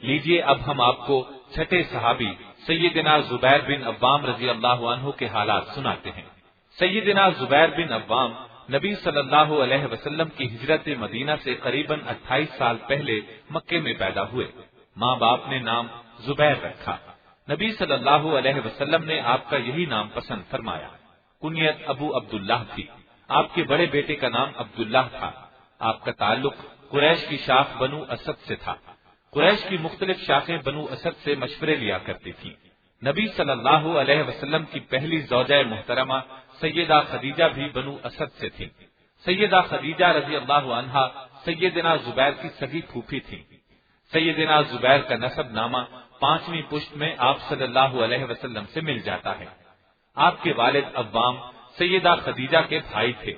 لیجیے اب ہم آپ کو چھٹے صحابی سیدنا زبیر بن عوام رضی اللہ عنہ کے حالات سناتے ہیں۔ سیدنا زبیر بن عوام نبی صلی اللہ علیہ وسلم کی ہجرت مدینہ سے قریباً 28 سال پہلے مکے میں پیدا ہوئے۔ ماں باپ نے نام زبیر رکھا۔ نبی صلی اللہ علیہ وسلم نے آپ کا یہی نام پسند فرمایا۔ کنیت ابو عبداللہ تھی۔ آپ کے بڑے بیٹے کا نام عبداللہ تھا۔ آپ کا تعلق قریش کی شاخ بنو اسد سے تھا۔ قریش کی مختلف شاخیں بنو اسد سے مشورے لیا کرتی تھیں۔ نبی صلی اللہ علیہ وسلم کی پہلی زوجہ محترمہ سیدہ خدیجہ بھی بنو اسد سے تھیں۔ سیدہ خدیجہ رضی اللہ عنہا سیدنا زبیر کی سگی پھوپھی تھیں۔ سیدنا زبیر کا نسب نامہ 5ویں پشت میں آپ صلی اللہ علیہ وسلم سے مل جاتا ہے۔ آپ کے والد عوام سیدہ خدیجہ کے بھائی تھے۔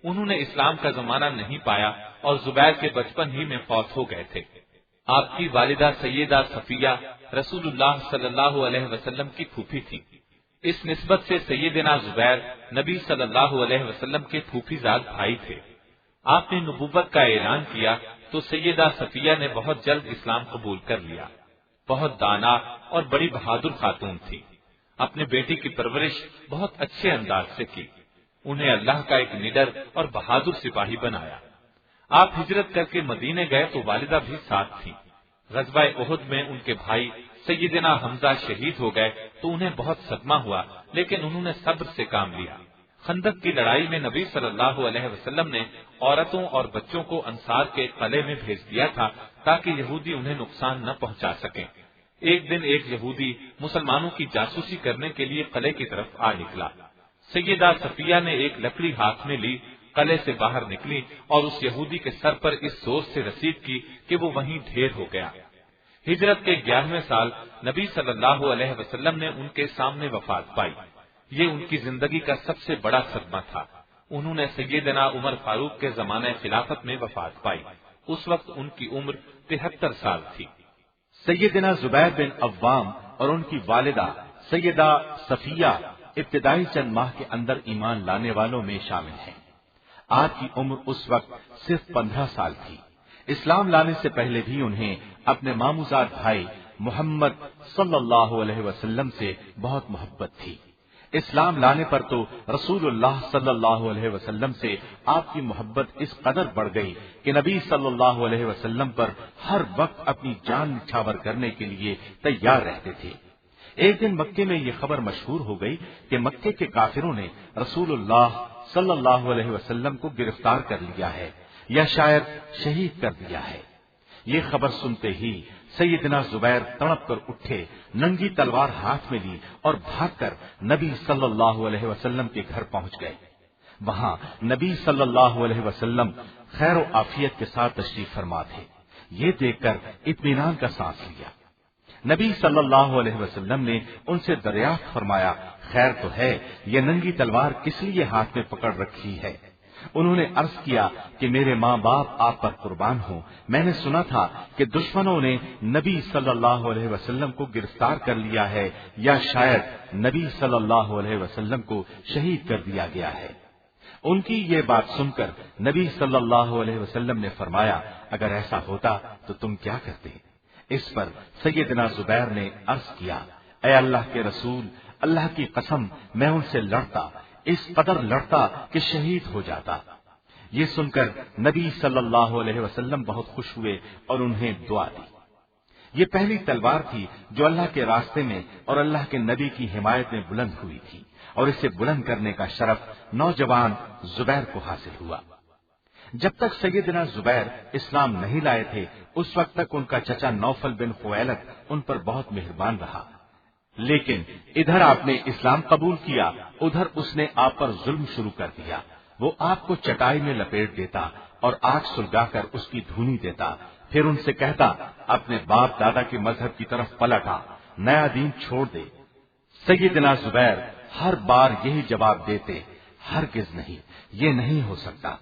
انہوں نے اسلام کا زمانہ نہیں پایا اور زبیر کے بچپن ہی میں فوت ہو گئے تھے۔ آپ کی والدہ سیدہ صفیہ رسول اللہ صلی اللہ علیہ وسلم کی پھوپھی تھی۔ اس نسبت سے سیدنا زبیر نبی صلی اللہ علیہ وسلم کے پھوپھی زاد بھائی تھے۔ آپ نے نبوت کا اعلان کیا تو سیدہ صفیہ نے بہت جلد اسلام قبول کر لیا۔ بہت دانا اور بڑی بہادر خاتون تھی۔ اپنے بیٹی کی پرورش بہت اچھے انداز سے کی۔ انہیں اللہ کا ایک نڈر اور بہادر سپاہی بنایا۔ آپ ہجرت کر کے مدینے گئے تو والدہ بھی ساتھ تھی۔ غزوہ احد میں ان کے بھائی سیدنا حمزہ شہید ہو گئے تو انہیں بہت صدمہ ہوا، لیکن انہوں نے صبر سے کام لیا۔ خندق کی لڑائی میں نبی صلی اللہ علیہ وسلم نے عورتوں اور بچوں کو انصار کے قلعے میں بھیج دیا تھا تاکہ یہودی انہیں نقصان نہ پہنچا سکیں۔ ایک دن ایک یہودی مسلمانوں کی جاسوسی کرنے کے لیے قلعے کی طرف آ نکلا۔ سیدہ صفیہ نے ایک لکڑی ہاتھ میں لی، قلعے سے باہر نکلی اور اس یہودی کے سر پر اس زور سے رسید کی کہ وہ وہیں ڈھیر ہو گیا۔ ہجرت کے 11ویں سال نبی صلی اللہ علیہ وسلم نے ان کے سامنے وفات پائی۔ یہ ان کی زندگی کا سب سے بڑا صدمہ تھا۔ انہوں نے سیدنا عمر فاروق کے زمانہ خلافت میں وفات پائی۔ اس وقت ان کی عمر 73 سال تھی۔ سیدنا زبیر بن عوام اور ان کی والدہ سیدہ صفیہ ابتدائی چند ماہ کے اندر ایمان لانے والوں میں شامل ہیں۔ آپ کی عمر اس وقت صرف 15 سال تھی۔ اسلام لانے سے پہلے بھی انہیں اپنے ماموزاد بھائی محمد صلی اللہ علیہ وسلم سے بہت محبت تھی۔ اسلام لانے پر تو رسول اللہ صلی اللہ علیہ وسلم سے آپ کی محبت اس قدر بڑھ گئی کہ نبی صلی اللہ علیہ وسلم پر ہر وقت اپنی جان نچھاور کرنے کے لیے تیار رہتے تھے۔ ایک دن مکے میں یہ خبر مشہور ہو گئی کہ مکے کے کافروں نے رسول اللہ صلی اللہ علیہ وسلم کو گرفتار کر لیا ہے یا شاید شہید کر دیا ہے۔ یہ خبر سنتے ہی سیدنا زبیر تڑپ کر اٹھے، ننگی تلوار ہاتھ میں لی اور بھاگ کر نبی صلی اللہ علیہ وسلم کے گھر پہنچ گئے۔ وہاں نبی صلی اللہ علیہ وسلم خیر و عافیت کے ساتھ تشریف فرما تھے۔ یہ دیکھ کر اطمینان کا سانس لیا۔ نبی صلی اللہ علیہ وسلم نے ان سے دریافت فرمایا، خیر تو ہے، یہ ننگی تلوار کس لیے ہاتھ میں پکڑ رکھی ہے؟ انہوں نے عرض کیا کہ میرے ماں باپ آپ پر قربان ہوں، میں نے سنا تھا کہ دشمنوں نے نبی صلی اللہ علیہ وسلم کو گرفتار کر لیا ہے یا شاید نبی صلی اللہ علیہ وسلم کو شہید کر دیا گیا ہے۔ ان کی یہ بات سن کر نبی صلی اللہ علیہ وسلم نے فرمایا، اگر ایسا ہوتا تو تم کیا کرتے؟ اس پر سیدنا زبیر نے عرض کیا، اے اللہ کے رسول، اللہ کی قسم میں ان سے لڑتا، اس قدر لڑتا کہ شہید ہو جاتا۔ یہ سن کر نبی صلی اللہ علیہ وسلم بہت خوش ہوئے اور انہیں دعا دی۔ یہ پہلی تلوار تھی جو اللہ کے راستے میں اور اللہ کے نبی کی حمایت میں بلند ہوئی تھی، اور اسے بلند کرنے کا شرف نوجوان زبیر کو حاصل ہوا۔ جب تک سیدنا زبیر اسلام نہیں لائے تھے اس وقت تک ان کا چچا نوفل بن خویلد ان پر بہت مہربان رہا، لیکن ادھر آپ نے اسلام قبول کیا، ادھر اس نے آپ پر ظلم شروع کر دیا۔ وہ آپ کو چٹائی میں لپیٹ دیتا اور آگ سلگا کر اس کی دھونی دیتا، پھر ان سے کہتا اپنے باپ دادا کے مذہب کی طرف پلٹ آ، نیا دین چھوڑ دے۔ سیدنا زبیر ہر بار یہی جواب دیتے، ہرگز نہیں، یہ نہیں ہو سکتا۔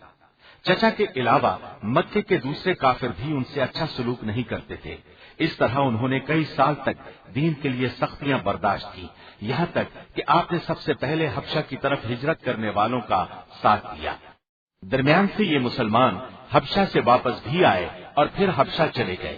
چچا کے علاوہ مکے کے دوسرے کافر بھی ان سے اچھا سلوک نہیں کرتے تھے۔ اس طرح انہوں نے کئی سال تک دین کے لیے سختیاں برداشت کی، یہاں تک کہ آپ نے سب سے پہلے حبشہ کی طرف ہجرت کرنے والوں کا ساتھ دیا۔ درمیان سے یہ مسلمان حبشہ سے واپس بھی آئے اور پھر حبشہ چلے گئے۔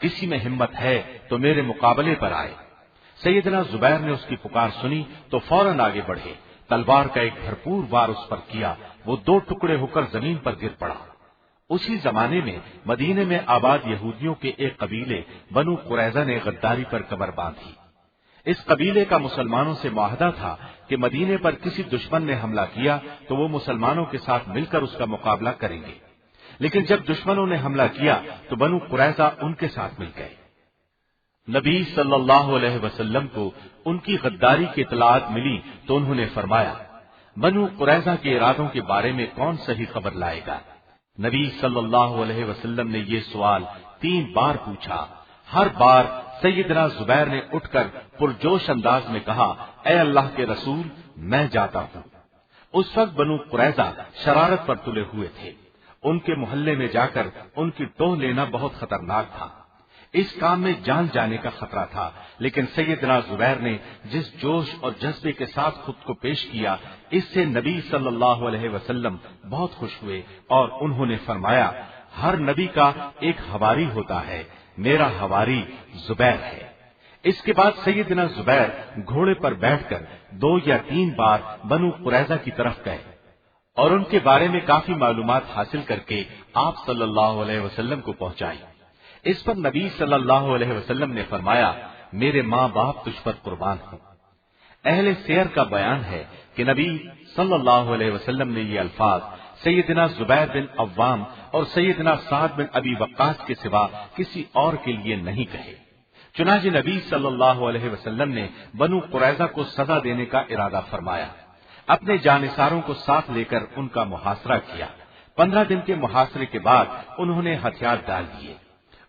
کسی میں ہمت ہے تو میرے مقابلے پر آئے۔ سیدنا زبیر نے اس کی پکار سنی تو فوراً آگے بڑھے، تلوار کا ایک بھرپور وار اس پر کیا، وہ 2 ٹکڑے ہو کر زمین پر گر پڑا۔ اسی زمانے میں مدینے میں آباد یہودیوں کے ایک قبیلے بنو قریظہ نے غداری پر کمر باندھی۔ اس قبیلے کا مسلمانوں سے معاہدہ تھا کہ مدینے پر کسی دشمن نے حملہ کیا تو وہ مسلمانوں کے ساتھ مل کر اس کا مقابلہ کریں گے، لیکن جب دشمنوں نے حملہ کیا تو بنو قریظہ ان کے ساتھ مل گئے۔ نبی صلی اللہ علیہ وسلم کو ان کی غداری کی اطلاعات ملی تو انہوں نے فرمایا، بنو قریظہ کے ارادوں کے بارے میں کون صحیح خبر لائے گا؟ نبی صلی اللہ علیہ وسلم نے یہ سوال 3 بار پوچھا۔ ہر بار سیدنا زبیر نے اٹھ کر پرجوش انداز میں کہا، اے اللہ کے رسول، میں جاتا ہوں۔ اس وقت بنو قریظہ شرارت پر تلے ہوئے تھے۔ ان کے محلے میں جا کر ان کی ٹوہ لینا بہت خطرناک تھا۔ اس کام میں جان جانے کا خطرہ تھا، لیکن سیدنا زبیر نے جس جوش اور جذبے کے ساتھ خود کو پیش کیا، اس سے نبی صلی اللہ علیہ وسلم بہت خوش ہوئے اور انہوں نے فرمایا، ہر نبی کا ایک حواری ہوتا ہے، میرا حواری زبیر ہے۔ اس کے بعد سیدنا زبیر گھوڑے پر بیٹھ کر 2 یا 3 بار بنو قریظہ کی طرف گئے اور ان کے بارے میں کافی معلومات حاصل کر کے آپ صلی اللہ علیہ وسلم کو پہنچائی۔ اس پر نبی صلی اللہ علیہ وسلم نے فرمایا، میرے ماں باپ تجھ پر قربان ہوں۔ اہل سیر کا بیان ہے کہ نبی صلی اللہ علیہ وسلم نے یہ الفاظ سیدنا زبیر بن عوام اور سیدنا سعد بن ابی وقاص کے سوا کسی اور کے لیے نہیں کہے۔ چنانچہ نبی صلی اللہ علیہ وسلم نے بنو قریظہ کو سزا دینے کا ارادہ فرمایا، اپنے جانثاروں کو ساتھ لے کر ان کا محاصرہ کیا۔ 15 دن کے محاصرے کے بعد انہوں نے ہتھیار ڈال دیے۔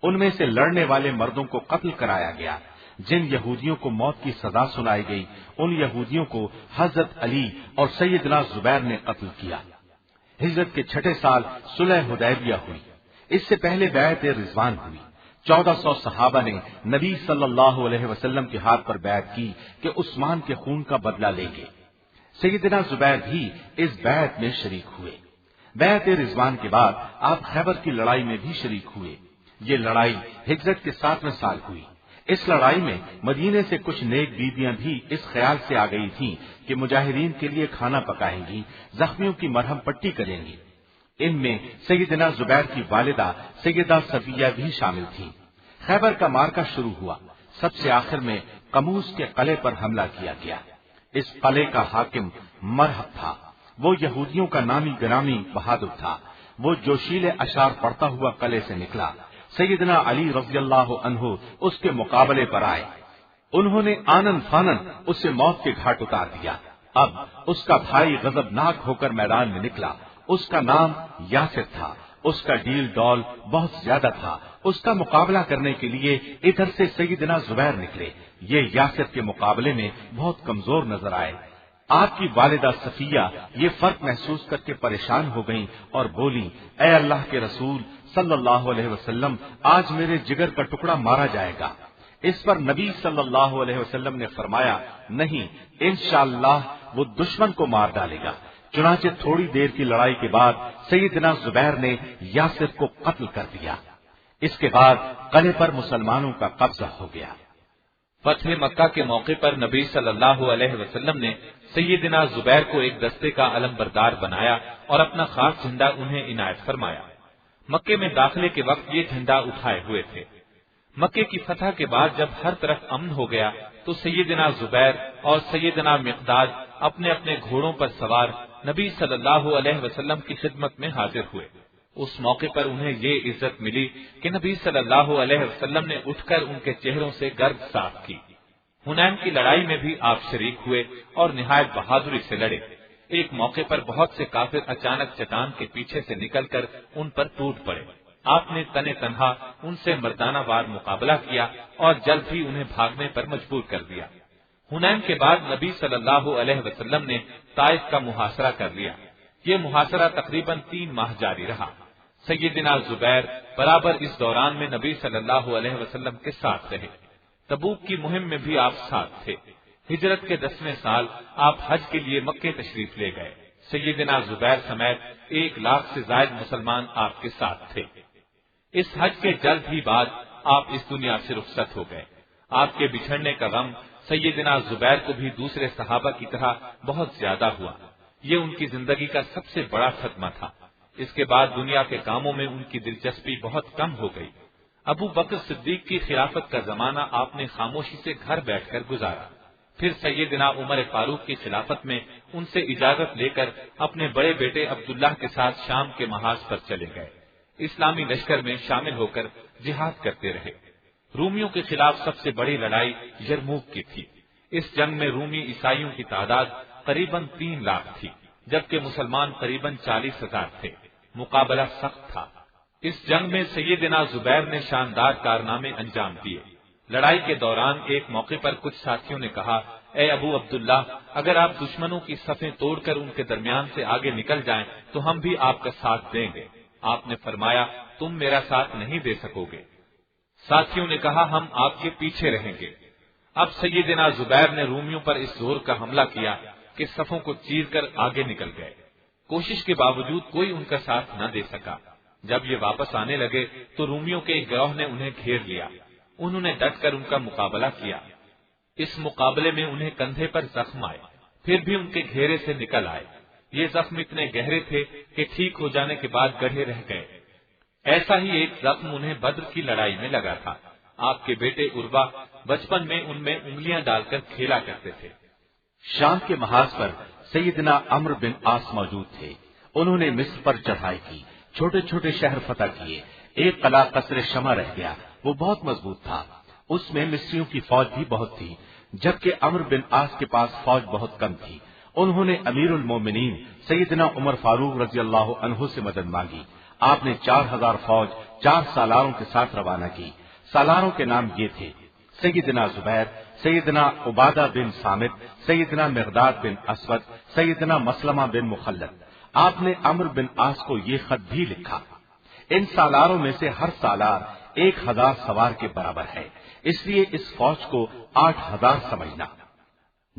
ان میں سے لڑنے والے مردوں کو قتل کرایا گیا۔ جن یہودیوں کو موت کی سزا سنائی گئی، ان یہودیوں کو حضرت علی اور سیدنا زبیر نے قتل کیا۔ ہجرت کے 6 سال صلح حدیبیہ ہوئی۔ اس سے پہلے بیعت رضوان ہوئی۔ 1400 صحابہ نے نبی صلی اللہ علیہ وسلم کے ہاتھ پر بیعت کی کہ عثمان کے خون کا بدلہ لیں گے۔ سیدنا زبیر بھی اس بیعت میں شریک ہوئے۔ بیعت رضوان کے بعد آپ خیبر کی لڑائی میں بھی شریک ہوئے۔ یہ لڑائی ہجرت کے 7ویں سال ہوئی۔ اس لڑائی میں مدینے سے کچھ نیک بیویاں بھی اس خیال سے آ گئی تھیں کہ مجاہدین کے لیے کھانا پکائیں گی، زخمیوں کی مرہم پٹی کریں گی۔ ان میں سیدنا زبیر کی والدہ سیدہ صفیہ بھی شامل تھیں۔ خیبر کا معرکہ شروع ہوا۔ سب سے آخر میں قموس کے قلعے پر حملہ کیا گیا۔ اس قلعے کا حاکم مرہب تھا۔ وہ یہودیوں کا نامی گرامی بہادر تھا۔ وہ جوشیلے اشعار پڑھتا ہوا قلعے سے نکلا۔ سیدنا علی رضی اللہ عنہ اس کے مقابلے پر آئے۔ انہوں نے آنن فانن اسے موت کے گھاٹ اتار دیا۔ اب اس کا بھائی غضبناک ہو کر میدان میں نکلا۔ اس کا نام یاسر تھا۔ اس کا ڈیل ڈول بہت زیادہ تھا۔ اس کا مقابلہ کرنے کے لیے ادھر سے سیدنا زبیر نکلے۔ یہ یاسر کے مقابلے میں بہت کمزور نظر آئے۔ آپ کی والدہ صفیہ یہ فرق محسوس کر کے پریشان ہو گئیں اور بولی، اے اللہ کے رسول صلی اللہ علیہ وسلم، آج میرے جگر کا ٹکڑا مارا جائے گا۔ اس پر نبی صلی اللہ علیہ وسلم نے فرمایا، نہیں، انشاءاللہ وہ دشمن کو مار ڈالے گا۔ چنانچہ تھوڑی دیر کی لڑائی کے بعد سیدنا زبیر نے یاسر کو قتل کر دیا۔ اس کے بعد قلعے پر مسلمانوں کا قبضہ ہو گیا۔ فتح مکہ کے موقع پر نبی صلی اللہ علیہ وسلم نے سیدنا زبیر کو ایک دستے کا علم بردار بنایا اور اپنا خاص جھنڈا انہیں عنایت فرمایا۔ مکے میں داخلے کے وقت یہ جھنڈا اٹھائے ہوئے تھے۔ مکے کی فتح کے بعد جب ہر طرف امن ہو گیا تو سیدنا زبیر اور سیدنا مقداد اپنے اپنے گھوڑوں پر سوار نبی صلی اللہ علیہ وسلم کی خدمت میں حاضر ہوئے۔ اس موقع پر انہیں یہ عزت ملی کہ نبی صلی اللہ علیہ وسلم نے اٹھ کر ان کے چہروں سے گرد صاف کی۔ حنین کی لڑائی میں بھی آپ شریک ہوئے اور نہایت بہادری سے لڑے۔ ایک موقع پر بہت سے کافر اچانک چٹان کے پیچھے سے نکل کر ان پر ٹوٹ پڑے۔ آپ نے تنے تنہا ان سے مردانہ وار مقابلہ کیا اور جلد ہی انہیں بھاگنے پر مجبور کر دیا۔ حنین کے بعد نبی صلی اللہ علیہ وسلم نے طائف کا محاصرہ کر لیا۔ یہ محاصرہ تقریباً 3 ماہ جاری رہا۔ سیدنا زبیر برابر اس دوران میں نبی صلی اللہ علیہ وسلم کے ساتھ رہے۔ تبوک کی مہم میں بھی آپ ساتھ تھے۔ ہجرت کے 10ویں سال آپ حج کے لیے مکے تشریف لے گئے۔ سیدنا زبیر سمیت 1 لاکھ سے زائد مسلمان آپ کے ساتھ تھے۔ اس حج کے جلد ہی بعد آپ اس دنیا سے رخصت ہو گئے۔ آپ کے بچھڑنے کا غم سیدنا زبیر کو بھی دوسرے صحابہ کی طرح بہت زیادہ ہوا۔ یہ ان کی زندگی کا سب سے بڑا صدمہ تھا۔ اس کے بعد دنیا کے کاموں میں ان کی دلچسپی بہت کم ہو گئی۔ ابو بکر صدیق کی خلافت کا زمانہ آپ نے خاموشی سے گھر بیٹھ کر گزارا۔ پھر سیدنا عمر فاروق کی خلافت میں ان سے اجازت لے کر اپنے بڑے بیٹے عبداللہ کے ساتھ شام کے محاذ پر چلے گئے۔ اسلامی لشکر میں شامل ہو کر جہاد کرتے رہے۔ رومیوں کے خلاف سب سے بڑی لڑائی یرموک کی تھی۔ اس جنگ میں رومی عیسائیوں کی تعداد قریباً 3 لاکھ تھی، جبکہ مسلمان قریباً 40,000 تھے۔ مقابلہ سخت تھا۔ اس جنگ میں سیدنا زبیر نے شاندار کارنامے انجام دیے۔ لڑائی کے دوران ایک موقع پر کچھ ساتھیوں نے کہا، اے ابو عبداللہ، اگر آپ دشمنوں کی صفیں توڑ کر ان کے درمیان سے آگے نکل جائیں تو ہم بھی آپ کا ساتھ دیں گے۔ آپ نے فرمایا، تم میرا ساتھ نہیں دے سکو گے۔ ساتھیوں نے کہا، ہم آپ کے پیچھے رہیں گے۔ اب سیدنا زبیر نے رومیوں پر اس زور کا حملہ کیا کہ صفوں کو چیر کر آگے نکل گئے۔ کوشش کے باوجود کوئی ان کا ساتھ نہ دے سکا۔ جب یہ واپس آنے لگے تو رومیوں کے ایک گروہ نے انہیں گھیر لیا۔ انہوں نے ڈٹ کر ان کا مقابلہ کیا۔ اس مقابلے میں انہیں کندھے پر زخم آئے، پھر بھی ان کے گھیرے سے نکل آئے۔ یہ زخم اتنے گہرے تھے کہ ٹھیک ہو جانے کے بعد گڑھے رہ گئے۔ ایسا ہی ایک زخم انہیں بدر کی لڑائی میں لگا تھا۔ آپ کے بیٹے عروہ بچپن میں ان میں انگلیاں ڈال کر کھیلا کرتے تھے۔ شام کے محاذ پر سیدنا عمرو بن عاص موجود تھے۔ انہوں نے مصر پر چڑھائی کی، چھوٹے چھوٹے شہر فتح کیے۔ ایک قلعہ قصر شمع رہ گیا، وہ بہت مضبوط تھا۔ اس میں مصریوں کی فوج بھی بہت تھی، جبکہ عمرو بن عاص کے پاس فوج بہت کم تھی۔ انہوں نے امیر المومنین سیدنا عمر فاروق رضی اللہ عنہ سے مدد مانگی۔ آپ نے 4000 فوج 4 سالاروں کے ساتھ روانہ کی۔ سالاروں کے نام یہ تھے: سیدنا زبیر، سیدنا عبادہ بن صامت، سیدنا مقداد بن اسود، سیدنا مسلمہ بن مخلد۔ آپ نے عمرو بن عاص کو یہ خط بھی لکھا: ان سالاروں میں سے ہر سالار 1000 سوار کے برابر ہے، اس لیے اس فوج کو 8000 سمجھنا۔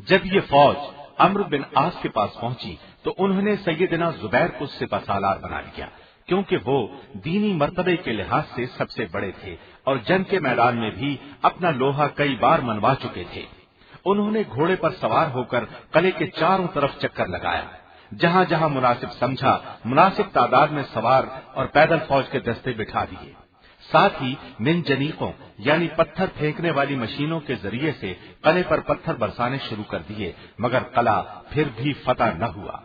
جب یہ فوج عمرو بن عاص کے پاس پہنچی تو انہوں نے سیدنا زبیر کو سپہ سالار بنا لیا، کیونکہ وہ دینی مرتبے کے لحاظ سے سب سے بڑے تھے اور جنگ کے میدان میں بھی اپنا لوہا کئی بار منوا چکے تھے۔ انہوں نے گھوڑے پر سوار ہو کر قلعے کے چاروں طرف چکر لگایا۔ جہاں جہاں مناسب سمجھا مناسب تعداد میں سوار اور پیدل فوج کے دستے بٹھا دیے۔ ساتھ ہی منجنیقوں یعنی پتھر پھینکنے والی مشینوں کے ذریعے سے قلعے پر پتھر برسانے شروع کر دیے، مگر قلعہ پھر بھی فتح نہ ہوا۔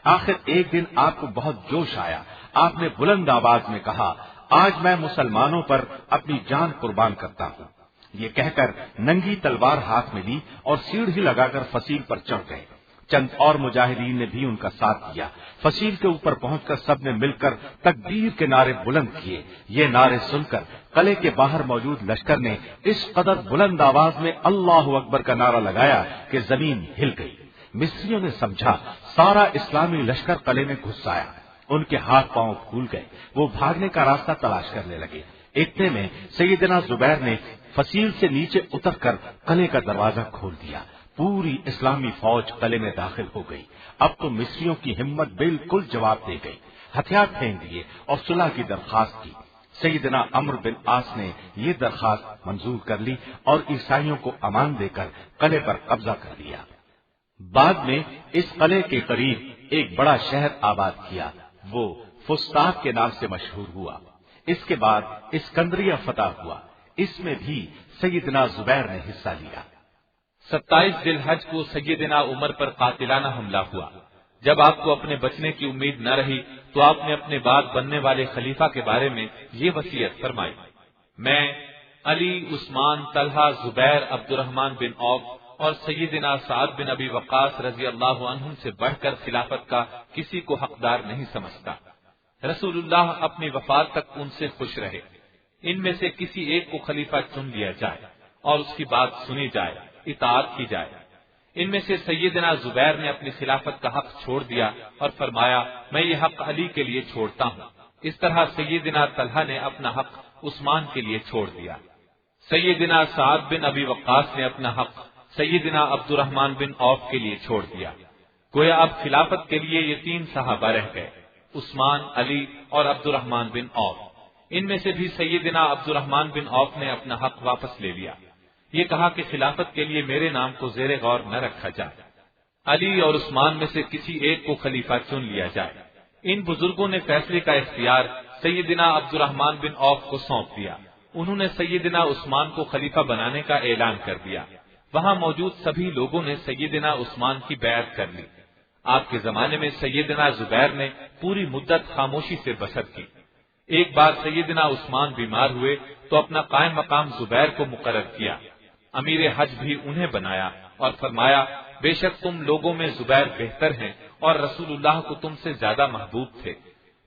آخر ایک دن آپ کو بہت جوش آیا۔ آپ نے بلند آواز میں کہا، آج میں مسلمانوں پر اپنی جان قربان کرتا ہوں۔ یہ کہہ کر ننگی تلوار ہاتھ میں لی اور سیڑھی لگا کر فصیل پر چڑھ گئے۔ چند اور مجاہدین نے بھی ان کا ساتھ دیا۔ فصیل کے اوپر پہنچ کر سب نے مل کر تکبیر کے نعرے بلند کیے۔ یہ نعرے سن کر قلعے کے باہر موجود لشکر نے اس قدر بلند آواز میں اللہ اکبر کا نعرہ لگایا کہ زمین ہل گئی۔ مصریوں نے سمجھا سارا اسلامی لشکر قلعے میں گھس آیا۔ ان کے ہاتھ پاؤں پھول گئے، وہ بھاگنے کا راستہ تلاش کرنے لگے۔ اتنے میں سیدنا زبیر نے فصیل سے نیچے اتر کر قلعے کا دروازہ کھول دیا۔ پوری اسلامی فوج قلعے میں داخل ہو گئی۔ اب تو مصریوں کی ہمت بالکل جواب دے گئی۔ ہتھیار پھینک دیے اور صلح کی درخواست کی۔ سیدنا عمرو بن عاص نے یہ درخواست منظور کر لی اور عیسائیوں کو امان دے کر قلعے پر قبضہ کر لیا۔ بعد میں اس قلعے کے قریب ایک بڑا شہر آباد کیا، وہ فسطاط کے نام سے مشہور ہوا۔ اس کے بعد اسکندریہ فتح ہوا، اس میں بھی سیدنا زبیر نے حصہ لیا۔ 27 ذی الحج کو سیدنا عمر پر قاتلانہ حملہ ہوا۔ جب آپ کو اپنے بچنے کی امید نہ رہی تو آپ نے اپنے بعد بننے والے خلیفہ کے بارے میں یہ وصیت فرمائی: میں علی، عثمان، طلحہ، زبیر، عبد الرحمن بن عوف اور سیدنا سعد بن ابی وقاص رضی اللہ عنہم سے بڑھ کر خلافت کا کسی کو حقدار نہیں سمجھتا۔ رسول اللہ اپنی وفات تک ان سے خوش رہے۔ ان میں سے کسی ایک کو خلیفہ چن لیا جائے اور اس کی بات سنی جائے، اطاعت کی جائے۔ ان میں سے سیدنا زبیر نے اپنی خلافت کا حق چھوڑ دیا اور فرمایا، میں یہ حق علی کے لیے چھوڑتا ہوں۔ اس طرح سیدنا طلحہ نے اپنا حق عثمان کے لیے چھوڑ دیا۔ سیدنا سعد بن ابی وقاص نے اپنا حق سیدنا عبد الرحمن بن عوف کے لیے چھوڑ دیا۔ گویا اب خلافت کے لیے یہ 3 صحابہ رہ گئے: عثمان، علی اور عبد الرحمن بن عوف۔ ان میں سے بھی سیدنا عبد الرحمن بن عوف نے اپنا حق واپس لے لیا۔ یہ کہا کہ خلافت کے لیے میرے نام کو زیر غور نہ رکھا جائے، علی اور عثمان میں سے کسی ایک کو خلیفہ چن لیا جائے۔ ان بزرگوں نے فیصلے کا اختیار سیدنا عبد الرحمن بن عوف کو سونپ دیا۔ انہوں نے سیدنا عثمان کو خلیفہ بنانے کا اعلان کر دیا۔ وہاں موجود سبھی لوگوں نے سیدنا عثمان کی بیعت کر لی۔ آپ کے زمانے میں سیدنا زبیر نے پوری مدت خاموشی سے بسر کی۔ ایک بار سیدنا عثمان بیمار ہوئے تو اپنا قائم مقام زبیر کو مقرر کیا۔ امیر حج بھی انہیں بنایا اور فرمایا بے شک تم لوگوں میں زبیر بہتر ہیں اور رسول اللہ کو تم سے زیادہ محبوب تھے۔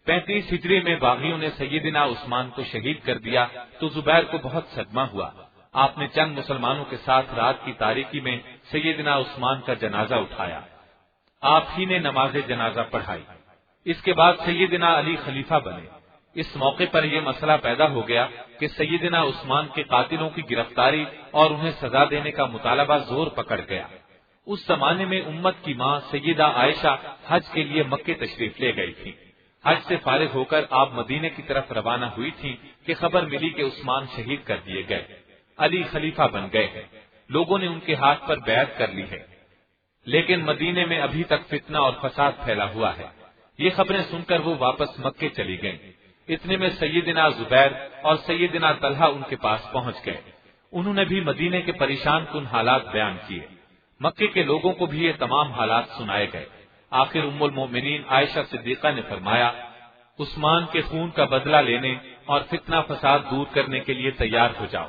35 ہجری میں باغیوں نے سیدنا عثمان کو شہید کر دیا تو زبیر کو بہت صدمہ ہوا۔ آپ نے چند مسلمانوں کے ساتھ رات کی تاریکی میں سیدنا عثمان کا جنازہ اٹھایا۔ آپ ہی نے نماز جنازہ پڑھائی۔ اس کے بعد سیدنا علی خلیفہ بنے۔ اس موقع پر یہ مسئلہ پیدا ہو گیا کہ سیدنا عثمان کے قاتلوں کی گرفتاری اور انہیں سزا دینے کا مطالبہ زور پکڑ گیا۔ اس زمانے میں امت کی ماں سیدہ عائشہ حج کے لیے مکے تشریف لے گئی تھی۔ حج سے فارغ ہو کر آپ مدینے کی طرف روانہ ہوئی تھیں کہ خبر ملی کہ عثمان شہید کر دیے گئے، علی خلیفہ بن گئے ہیں، لوگوں نے ان کے ہاتھ پر بیعت کر لی ہے، لیکن مدینے میں ابھی تک فتنہ اور فساد پھیلا ہوا ہے۔ یہ خبریں سن کر وہ واپس مکے چلی گئیں۔ اتنے میں سیدنا زبیر اور سیدنا طلحہ ان کے پاس پہنچ گئے۔ انہوں نے بھی مدینے کے پریشان کن حالات بیان کیے۔ مکے کے لوگوں کو بھی یہ تمام حالات سنائے گئے۔ آخر ام المومنین عائشہ صدیقہ نے فرمایا عثمان کے خون کا بدلہ لینے اور فتنہ فساد دور کرنے کے لیے تیار ہو جاؤ۔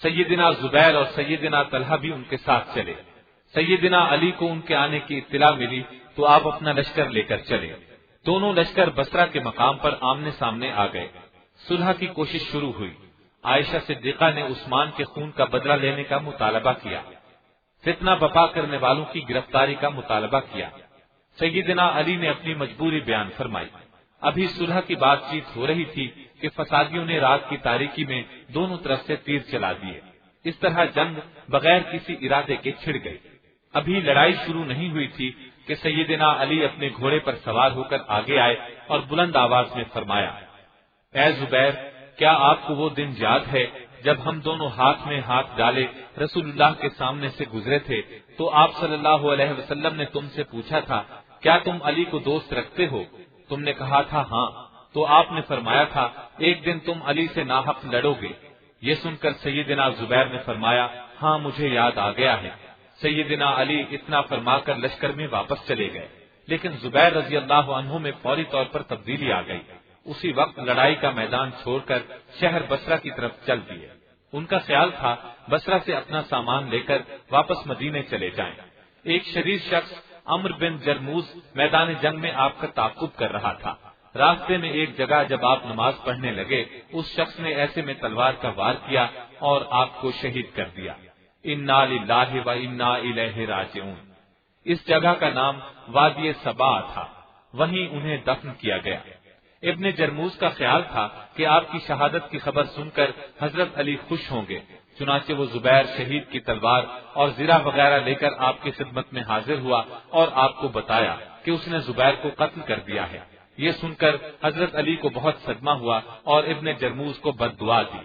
سیدنا زبیر اور سیدنا طلحہ بھی ان کے ساتھ چلے۔ سیدنا علی کو ان کے آنے کی اطلاع ملی تو آپ اپنا لشکر لے کر چلے۔ دونوں لشکر بصرہ کے مقام پر آمنے سامنے آ گئے۔ صلح کی کوشش شروع ہوئی۔ عائشہ صدیقہ نے عثمان کے خون کا بدلہ لینے کا مطالبہ کیا، فتنہ بپا کرنے والوں کی گرفتاری کا مطالبہ کیا۔ سیدنا علی نے اپنی مجبوری بیان فرمائی۔ ابھی صلح کی بات چیت ہو رہی تھی کہ فسادیوں نے رات کی تاریکی میں دونوں طرف سے تیر چلا دیے۔ اس طرح جنگ بغیر کسی ارادے کے چھڑ گئی۔ ابھی لڑائی شروع نہیں ہوئی تھی کہ سیدنا علی اپنے گھوڑے پر سوار ہو کر آگے آئے اور بلند آواز میں فرمایا اے زبیر، کیا آپ کو وہ دن یاد ہے جب ہم دونوں ہاتھ میں ہاتھ ڈالے رسول اللہ کے سامنے سے گزرے تھے تو آپ صلی اللہ علیہ وسلم نے تم سے پوچھا تھا کیا تم علی کو دوست رکھتے ہو؟ تم نے کہا تھا ہاں، تو آپ نے فرمایا تھا ایک دن تم علی سے ناحق لڑو گے۔ یہ سن کر سیدنا زبیر نے فرمایا ہاں مجھے یاد آ گیا ہے۔ سیدنا علی اتنا فرما کر لشکر میں واپس چلے گئے، لیکن زبیر رضی اللہ عنہ میں فوری طور پر تبدیلی آ گئی۔ اسی وقت لڑائی کا میدان چھوڑ کر شہر بصرہ کی طرف چل دیے۔ ان کا خیال تھا بصرہ سے اپنا سامان لے کر واپس مدینے چلے جائیں۔ ایک شریر شخص عمرو بن جرموز میدان جنگ میں آپ کا تعاقب کر رہا تھا۔ راستے میں ایک جگہ جب آپ نماز پڑھنے لگے، اس شخص نے ایسے میں تلوار کا وار کیا اور آپ کو شہید کر دیا۔ انا للہ و انا الیہ راجعون۔ اس جگہ کا نام وادی سبا تھا، وہیں انہیں دفن کیا گیا۔ ابن جرموز کا خیال تھا کہ آپ کی شہادت کی خبر سن کر حضرت علی خوش ہوں گے، چنانچہ وہ زبیر شہید کی تلوار اور زرہ وغیرہ لے کر آپ کی خدمت میں حاضر ہوا اور آپ کو بتایا کہ اس نے زبیر کو قتل کر دیا ہے۔ یہ سن کر حضرت علی کو بہت صدمہ ہوا اور ابن جرموز کو بد دعا دی۔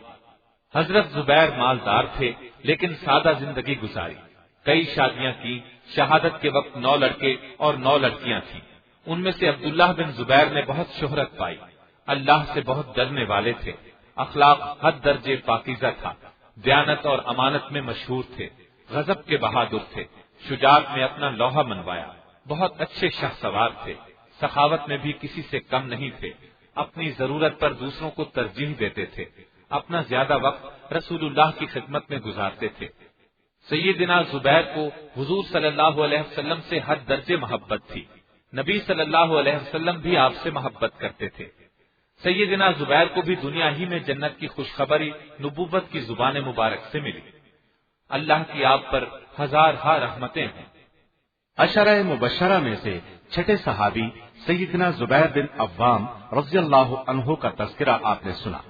حضرت زبیر مالدار تھے لیکن سادہ زندگی گزاری، کئی شادیاں کی، شہادت کے وقت 9 لڑکے اور 9 لڑکیاں تھیں۔ ان میں سے عبداللہ بن زبیر نے بہت شہرت پائی، اللہ سے بہت ڈرنے والے تھے، اخلاق حد درجے پاکیزہ تھا، دیانت اور امانت میں مشہور تھے، غضب کے بہادر تھے، شجاعت میں اپنا لوہا منوایا، بہت اچھے شاہ سوار تھے، سخاوت میں بھی کسی سے کم نہیں تھے، اپنی ضرورت پر دوسروں کو ترجیح دیتے تھے، اپنا زیادہ وقت رسول اللہ کی خدمت میں گزارتے تھے۔ سیدنا زبیر کو حضور صلی اللہ علیہ وسلم سے حد درجے محبت تھی، نبی صلی اللہ علیہ وسلم بھی آپ سے محبت کرتے تھے۔ سیدنا زبیر کو بھی دنیا ہی میں جنت کی خوشخبری نبوت کی زبان مبارک سے ملی۔ اللہ کی آپ پر ہزار ہا رحمتیں ہیں۔ عشرہ مبشرہ میں سے چھٹے صحابی سیدنا زبیر بن عوام رضی اللہ عنہ کا تذکرہ آپ نے سنا۔